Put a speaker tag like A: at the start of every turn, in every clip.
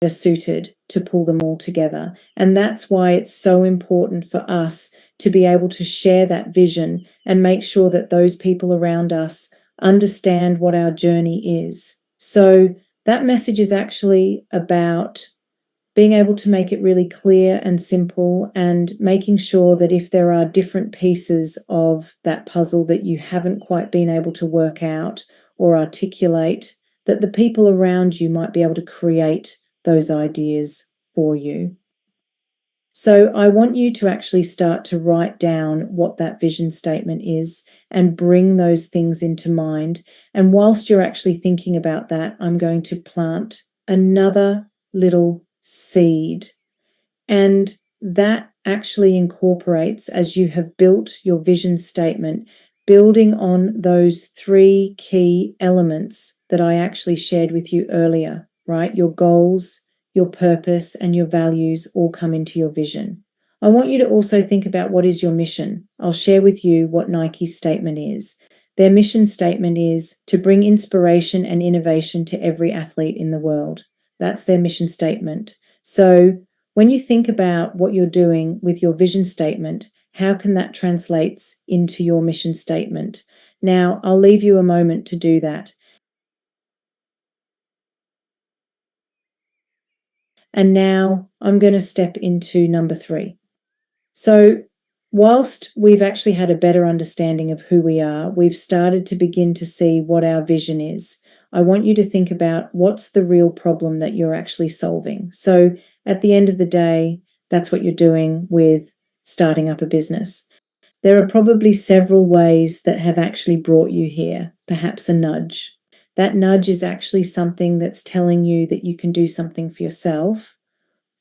A: better suited to pull them all together. And that's why it's so important for us to be able to share that vision and make sure that those people around us understand what our journey is. So that message is actually about being able to make it really clear and simple, and making sure that if there are different pieces of that puzzle that you haven't quite been able to work out or articulate, that the people around you might be able to create those ideas for you. So I want you to actually start to write down what that vision statement is and bring those things into mind. And whilst you're actually thinking about that, I'm going to plant another little seed. And that actually incorporates, as you have built your vision statement, building on those 3 key elements that I actually shared with you earlier, right? Your goals, your purpose, and your values all come into your vision. I want you to also think about, what is your mission? I'll share with you what Nike's statement is. Their mission statement is to bring inspiration and innovation to every athlete in the world. That's their mission statement. So when you think about what you're doing with your vision statement, how can that translate into your mission statement? Now, I'll leave you a moment to do that. And now I'm going to step into number 3. So whilst we've actually had a better understanding of who we are, we've started to begin to see what our vision is. I want you to think about, what's the real problem that you're actually solving. So at the end of the day, that's what you're doing with starting up a business. There are probably several ways that have actually brought you here, perhaps a nudge. That nudge is actually something that's telling you that you can do something for yourself.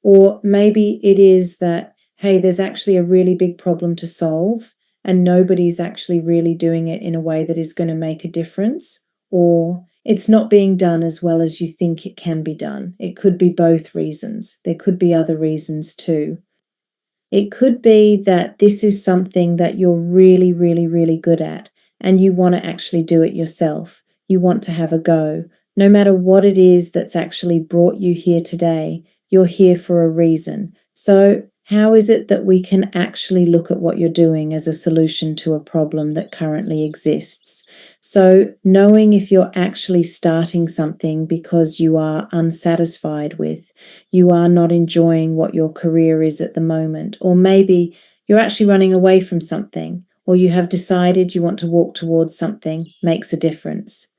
A: Or maybe it is that, hey, there's actually a really big problem to solve and nobody's actually really doing it in a way that is going to make a difference. Or it's not being done as well as you think it can be done. It could be both reasons. There could be other reasons too. It could be that this is something that you're really, really, really good at and you want to actually do it yourself. You want to have a go. No matter what it is that's actually brought you here today, you're here for a reason. So how is it that we can actually look at what you're doing as a solution to a problem that currently exists? So knowing if you're actually starting something because you are unsatisfied with, you are not enjoying what your career is at the moment, or maybe you're actually running away from something, or you have decided you want to walk towards something, makes a difference.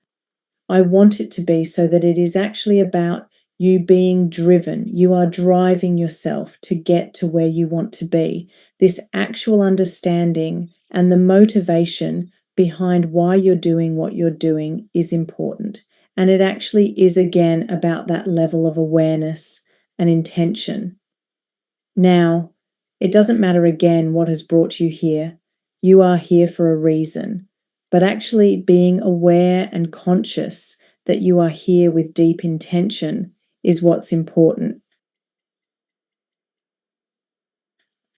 A: I want it to be so that it is actually about you being driven. You are driving yourself to get to where you want to be. This actual understanding and the motivation behind why you're doing what you're doing is important. And it actually is, again, about that level of awareness and intention. Now, it doesn't matter, again, what has brought you here. You are here for a reason. But actually being aware and conscious that you are here with deep intention is what's important.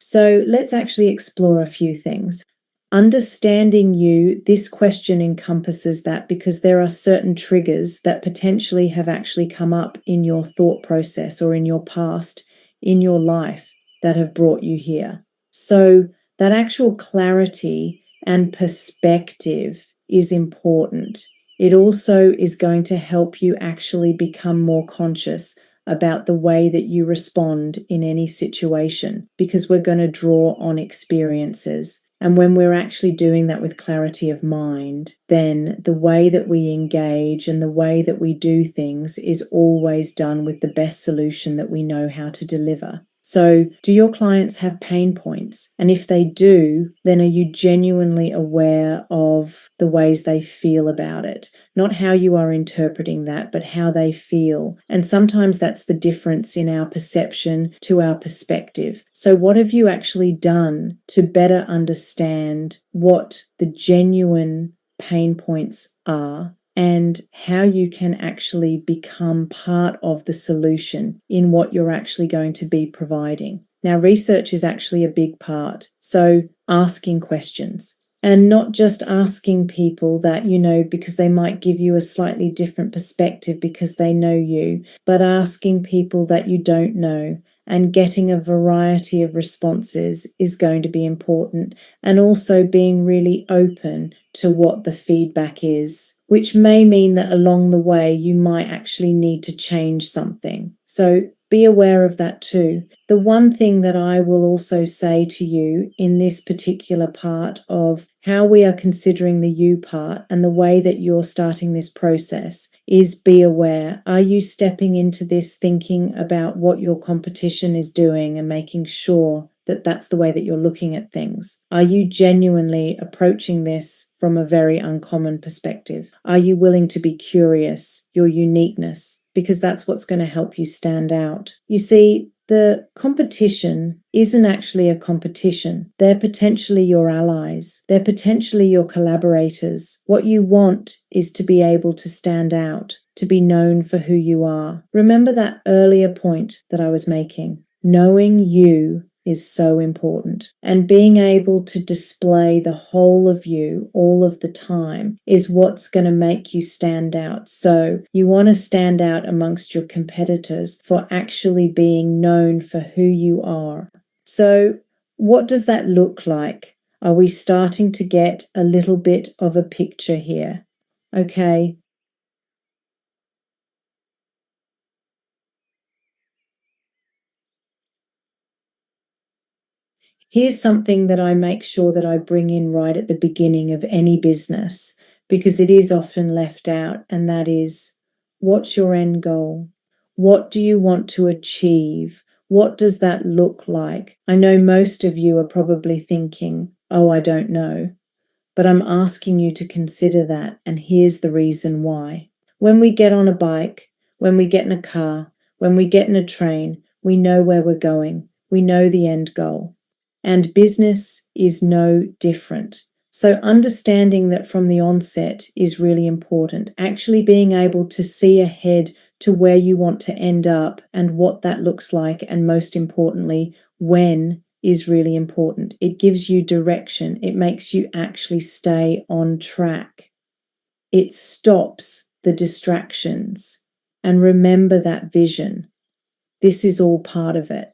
A: So let's actually explore a few things. Understanding you, this question encompasses that, because there are certain triggers that potentially have actually come up in your thought process or in your past, in your life, that have brought you here. So that actual clarity and perspective is important. It also is going to help you actually become more conscious about the way that you respond in any situation, because we're going to draw on experiences. And when we're actually doing that with clarity of mind, then the way that we engage and the way that we do things is always done with the best solution that we know how to deliver. So, do your clients have pain points? And if they do, then are you genuinely aware of the ways they feel about it? Not how you are interpreting that, but how they feel. And sometimes that's the difference in our perception to our perspective. So what have you actually done to better understand what the genuine pain points are, and how you can actually become part of the solution in what you're actually going to be providing? Now, research is actually a big part. So asking questions. And not just asking people that, because they might give you a slightly different perspective because they know you, but asking people that you don't know and getting a variety of responses is going to be important. And also being really open to what the feedback is, which may mean that along the way you might actually need to change something. So be aware of that too. The one thing that I will also say to you in this particular part of how we are considering the you part and the way that you're starting this process is be aware. Are you stepping into this thinking about what your competition is doing and making sure that that's the way that you're looking at things? Are you genuinely approaching this from a very uncommon perspective? Are you willing to be curious, your uniqueness? Because that's what's going to help you stand out. You see, the competition isn't actually a competition. They're potentially your allies. They're potentially your collaborators. What you want is to be able to stand out, to be known for who you are. Remember that earlier point that I was making. Knowing you is so important. And being able to display the whole of you all of the time is what's going to make you stand out. So you want to stand out amongst your competitors for actually being known for who you are. So what does that look like? Are we starting to get a little bit of a picture here? Okay. Here's something that I make sure that I bring in right at the beginning of any business, because it is often left out, and that is, what's your end goal? What do you want to achieve? What does that look like? I know most of you are probably thinking, oh, I don't know, but I'm asking you to consider that, and here's the reason why. When we get on a bike, when we get in a car, when we get in a train, we know where we're going. We know the end goal. And business is no different. So understanding that from the onset is really important. Actually being able to see ahead to where you want to end up and what that looks like, and most importantly, when, is really important. It gives you direction. It makes you actually stay on track. It stops the distractions. And remember that vision. This is all part of it.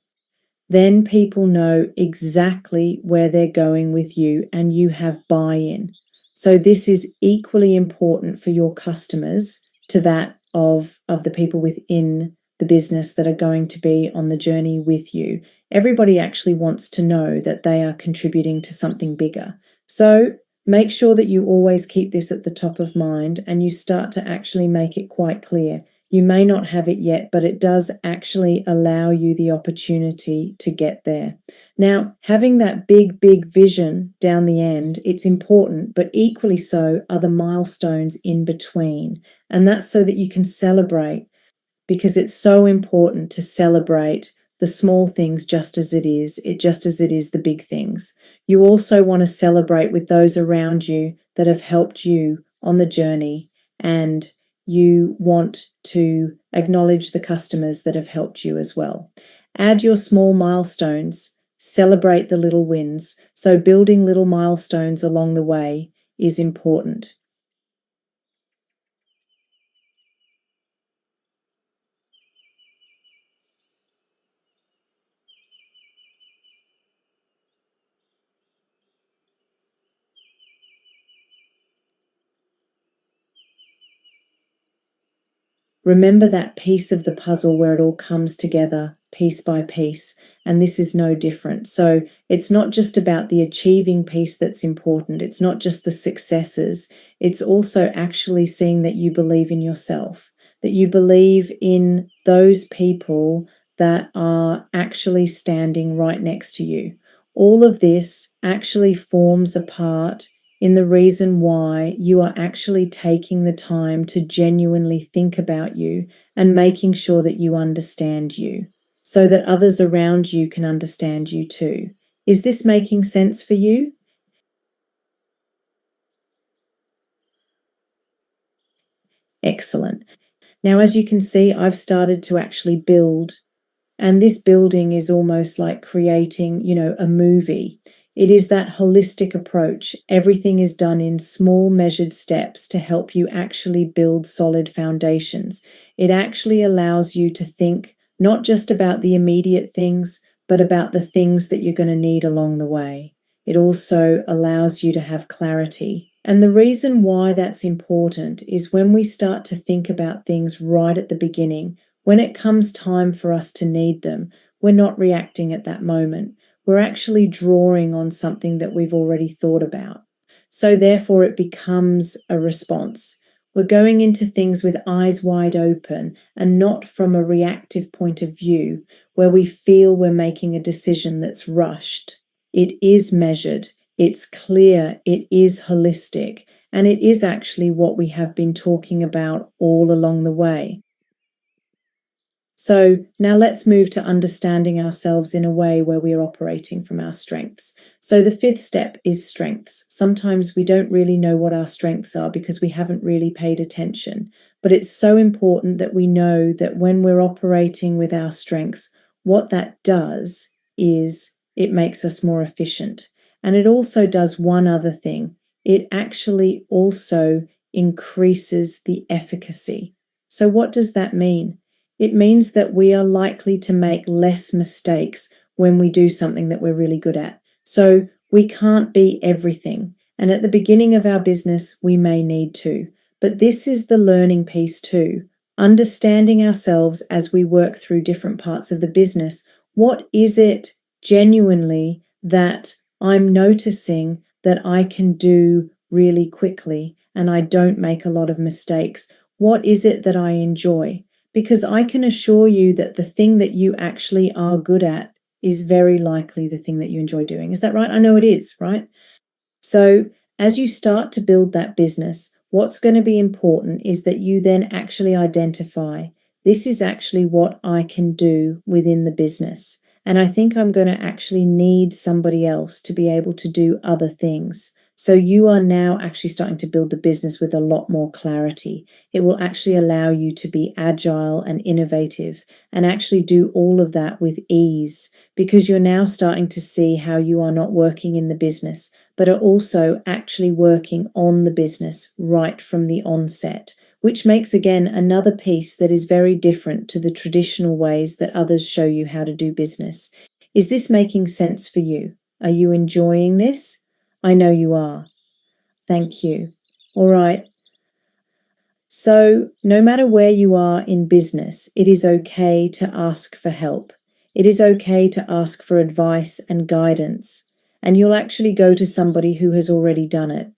A: Then people know exactly where they're going with you and you have buy-in. So this is equally important for your customers to that of the people within the business that are going to be on the journey with you. Everybody actually wants to know that they are contributing to something bigger. So make sure that you always keep this at the top of mind and you start to actually make it quite clear. You may not have it yet, but it does actually allow you the opportunity to get there. Now, having that big vision down the end, it's important, but equally so are the milestones in between. And that's so that you can celebrate, because it's so important to celebrate the small things just as it is the big things. You also want to celebrate with those around you that have helped you on the journey, and you want to acknowledge the customers that have helped you as well. Add your small milestones, celebrate the little wins. So building little milestones along the way is important. Remember that piece of the puzzle where it all comes together piece by piece, and this is no different. So it's not just about the achieving piece that's important. It's not just the successes. It's also actually seeing that you believe in yourself, that you believe in those people that are actually standing right next to you. All of this actually forms a part in the reason why you are actually taking the time to genuinely think about you and making sure that you understand you, so that others around you can understand you too. Is this making sense for you? Excellent. Now, as you can see, I've started to actually build, and this building is almost like creating, a movie. It is that holistic approach. Everything is done in small, measured steps to help you actually build solid foundations. It actually allows you to think not just about the immediate things, but about the things that you're going to need along the way. It also allows you to have clarity. And the reason why that's important is when we start to think about things right at the beginning, when it comes time for us to need them, we're not reacting at that moment. We're actually drawing on something that we've already thought about. So therefore, it becomes a response. We're going into things with eyes wide open and not from a reactive point of view where we feel we're making a decision that's rushed. It is measured, it's clear, it is holistic, and it is actually what we have been talking about all along the way. So now let's move to understanding ourselves in a way where we are operating from our strengths. So the fifth step is strengths. Sometimes we don't really know what our strengths are because we haven't really paid attention. But it's so important that we know that when we're operating with our strengths, what that does is it makes us more efficient. And it also does one other thing. It actually also increases the efficacy. So what does that mean? It means that we are likely to make less mistakes when we do something that we're really good at. So we can't be everything. And at the beginning of our business, we may need to. But this is the learning piece too. Understanding ourselves as we work through different parts of the business. What is it genuinely that I'm noticing that I can do really quickly and I don't make a lot of mistakes? What is it that I enjoy? Because I can assure you that the thing that you actually are good at is very likely the thing that you enjoy doing. Is that right? I know it is, right? So as you start to build that business, what's going to be important is that you then actually identify, this is actually what I can do within the business. And I think I'm going to actually need somebody else to be able to do other things. So you are now actually starting to build the business with a lot more clarity. It will actually allow you to be agile and innovative and actually do all of that with ease because you're now starting to see how you are not working in the business, but are also actually working on the business right from the onset, which makes, again, another piece that is very different to the traditional ways that others show you how to do business. Is this making sense for you? Are you enjoying this? I know you are. Thank you. All right. So no matter where you are in business, it is okay to ask for help. It is okay to ask for advice and guidance. And you'll actually go to somebody who has already done it.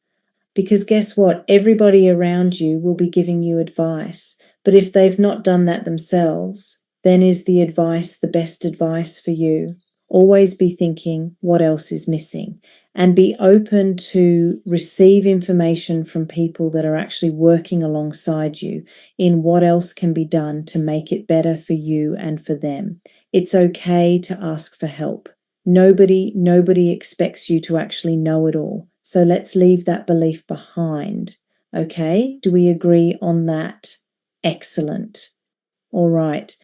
A: Because guess what? Everybody around you will be giving you advice. But if they've not done that themselves, then is the advice the best advice for you? Always be thinking, what else is missing? And be open to receive information from people that are actually working alongside you in what else can be done to make it better for you and for them. It's okay to ask for help. Nobody expects you to actually know it all. So let's leave that belief behind. Okay? Do we agree on that? Excellent. All right.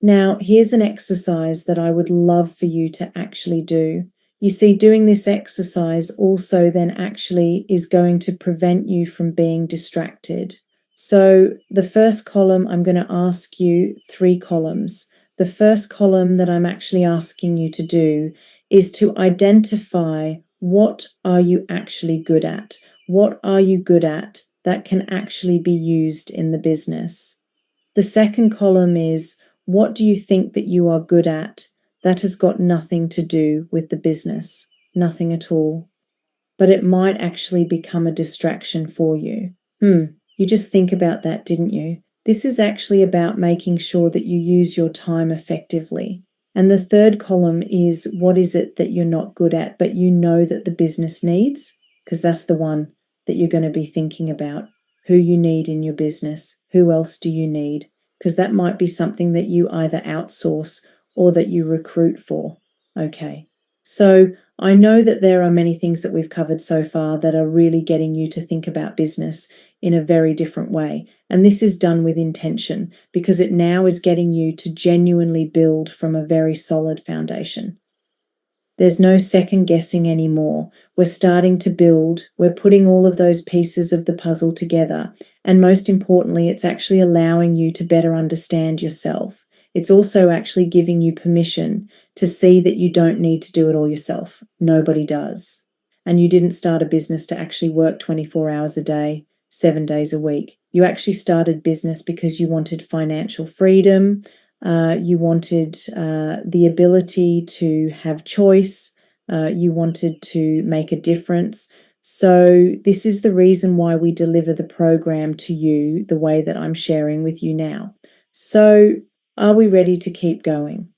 A: Now, here's an exercise that I would love for you to actually do. You see, doing this exercise also then actually is going to prevent you from being distracted. So the first column, I'm going to ask you 3 columns. The first column that I'm actually asking you to do is to identify what are you actually good at? What are you good at that can actually be used in the business? The second column is what do you think that you are good at that has got nothing to do with the business? Nothing at all. But it might actually become a distraction for you. You just think about that, didn't you? This is actually about making sure that you use your time effectively. And the third column is what is it that you're not good at, but you know that the business needs? Because that's the one that you're going to be thinking about. Who you need in your business. Who else do you need? Because that might be something that you either outsource or that you recruit for. Okay. So I know that there are many things that we've covered so far that are really getting you to think about business in a very different way. And this is done with intention because it now is getting you to genuinely build from a very solid foundation. There's no second guessing anymore. We're starting to build. We're putting all of those pieces of the puzzle together. And most importantly, it's actually allowing you to better understand yourself. It's also actually giving you permission to see that you don't need to do it all yourself. Nobody does. And you didn't start a business to actually work 24 hours a day, 7 days a week. You actually started business because you wanted financial freedom. You wanted the ability to have choice. You wanted to make a difference. So this is the reason why we deliver the program to you the way that I'm sharing with you now. So are we ready to keep going?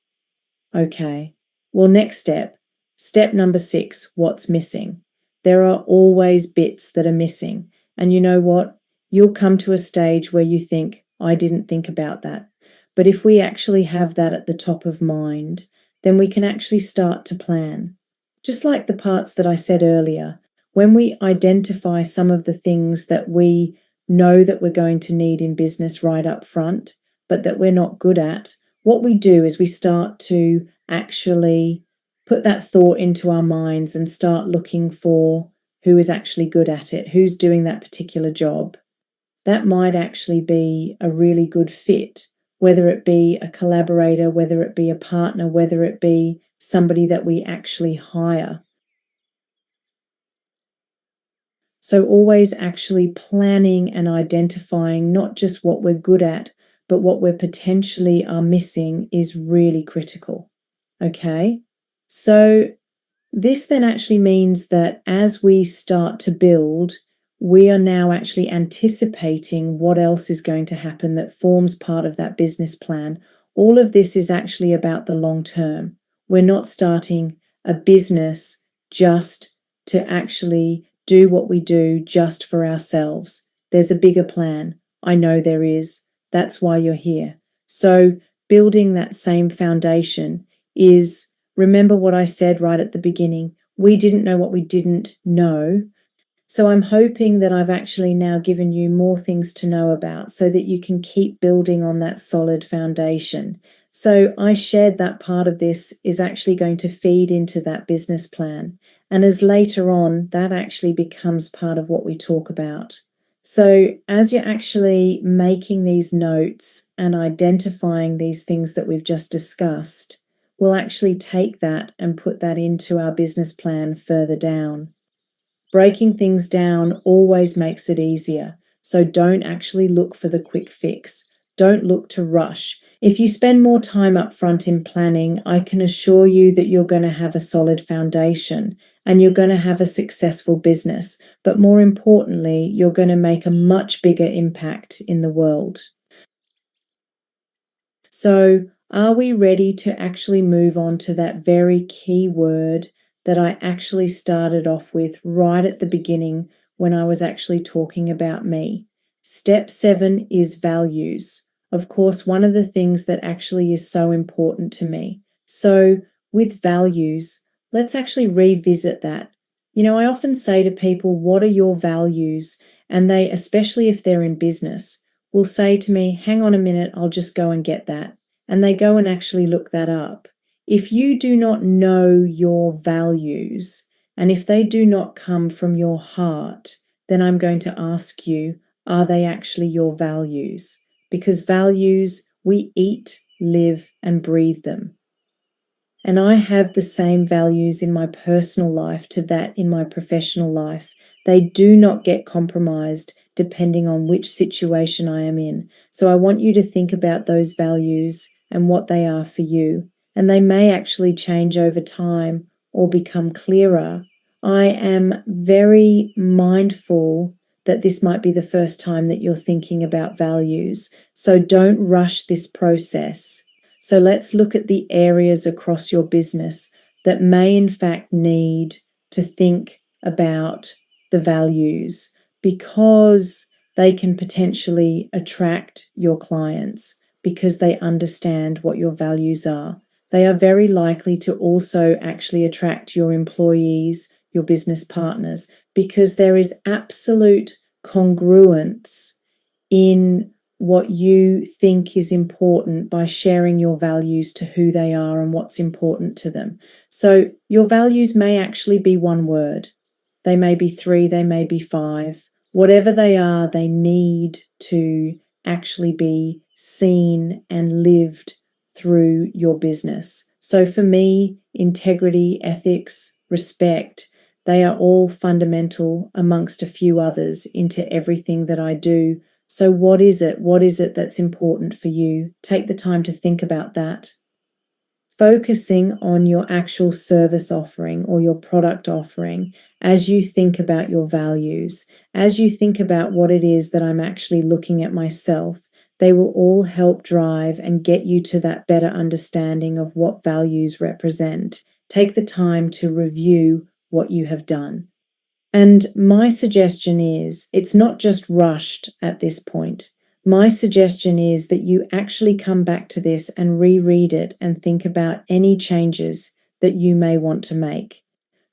A: Okay. Well, next step. Step number 6, what's missing? There are always bits that are missing. And you know what? You'll come to a stage where you think, I didn't think about that. But if we actually have that at the top of mind, then we can actually start to plan. Just like the parts that I said earlier, when we identify some of the things that we know that we're going to need in business right up front, but that we're not good at, what we do is we start to actually put that thought into our minds and start looking for who is actually good at it, who's doing that particular job. That might actually be a really good fit, whether it be a collaborator, whether it be a partner, whether it be somebody that we actually hire. So always actually planning and identifying not just what we're good at, but what we're potentially are missing is really critical. Okay? So this then actually means that as we start to build, we are now actually anticipating what else is going to happen that forms part of that business plan. All of this is actually about the long term. We're not starting a business just to actually do what we do just for ourselves. There's a bigger plan. I know there is. That's why you're here. So building that same foundation is, remember what I said right at the beginning, we didn't know what we didn't know. So I'm hoping that I've actually now given you more things to know about so that you can keep building on that solid foundation. So I shared that part of this is actually going to feed into that business plan. And as later on, that actually becomes part of what we talk about. So as you're actually making these notes and identifying these things that we've just discussed, we'll actually take that and put that into our business plan further down. Breaking things down always makes it easier. So don't actually look for the quick fix. Don't look to rush. If you spend more time up front in planning, I can assure you that you're going to have a solid foundation and you're going to have a successful business. But more importantly, you're going to make a much bigger impact in the world. So are we ready to actually move on to that very key word that I actually started off with right at the beginning when I was actually talking about me? Step 7 is values. Of course, one of the things that actually is so important to me. So with values, let's actually revisit that. You know, I often say to people, what are your values? And they, especially if they're in business, will say to me, hang on a minute, I'll just go and get that. And they go and actually look that up. If you do not know your values, and if they do not come from your heart, then I'm going to ask you, are they actually your values? Because values, we eat, live, and breathe them. And I have the same values in my personal life to that in my professional life. They do not get compromised depending on which situation I am in. So I want you to think about those values and what they are for you. And they may actually change over time or become clearer. I am very mindful that this might be the first time that you're thinking about values. So don't rush this process. So let's look at the areas across your business that may in fact need to think about the values, because they can potentially attract your clients because they understand what your values are. They are very likely to also actually attract your employees, your business partners, because there is absolute congruence in what you think is important by sharing your values to who they are and what's important to them. So your values may actually be one word. They may be 3, they may be 5. Whatever they are, they need to actually be seen and lived through your business. So for me, integrity, ethics, respect, they are all fundamental amongst a few others into everything that I do. So what is it? What is it that's important for you? Take the time to think about that. Focusing on your actual service offering or your product offering as you think about your values, as you think about what it is that I'm actually looking at myself, they will all help drive and get you to that better understanding of what values represent. Take the time to review what you have done. And my suggestion is it's not just rushed at this point. My suggestion is that you actually come back to this and reread it and think about any changes that you may want to make.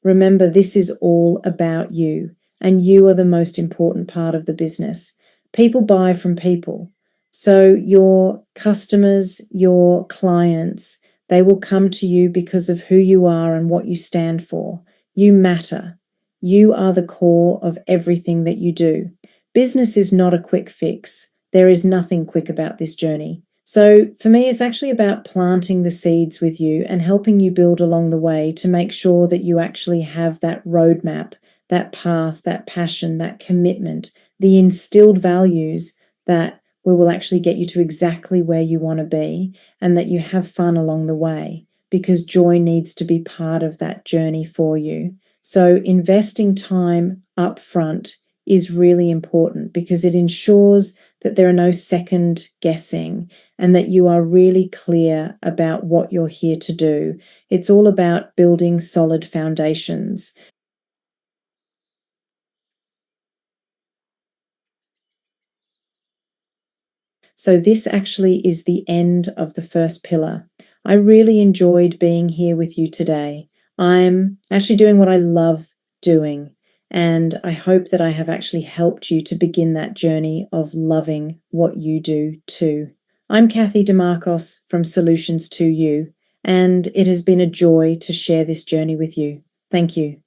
A: Remember, this is all about you, and you are the most important part of the business. People buy from people. So your customers, your clients, they will come to you because of who you are and what you stand for. You matter. You are the core of everything that you do. Business is not a quick fix. There is nothing quick about this journey. So for me, it's actually about planting the seeds with you and helping you build along the way to make sure that you actually have that roadmap, that path, that passion, that commitment, the instilled values that will actually get you to exactly where you want to be, and that you have fun along the way, because joy needs to be part of that journey for you. So investing time up front is really important because it ensures that there are no second guessing and that you are really clear about what you're here to do. It's all about building solid foundations. So this actually is the end of the first pillar. I really enjoyed being here with you today. I'm actually doing what I love doing, and I hope that I have actually helped you to begin that journey of loving what you do too. I'm Kathy DeMarcos from Solutions to You, and it has been a joy to share this journey with you. Thank you.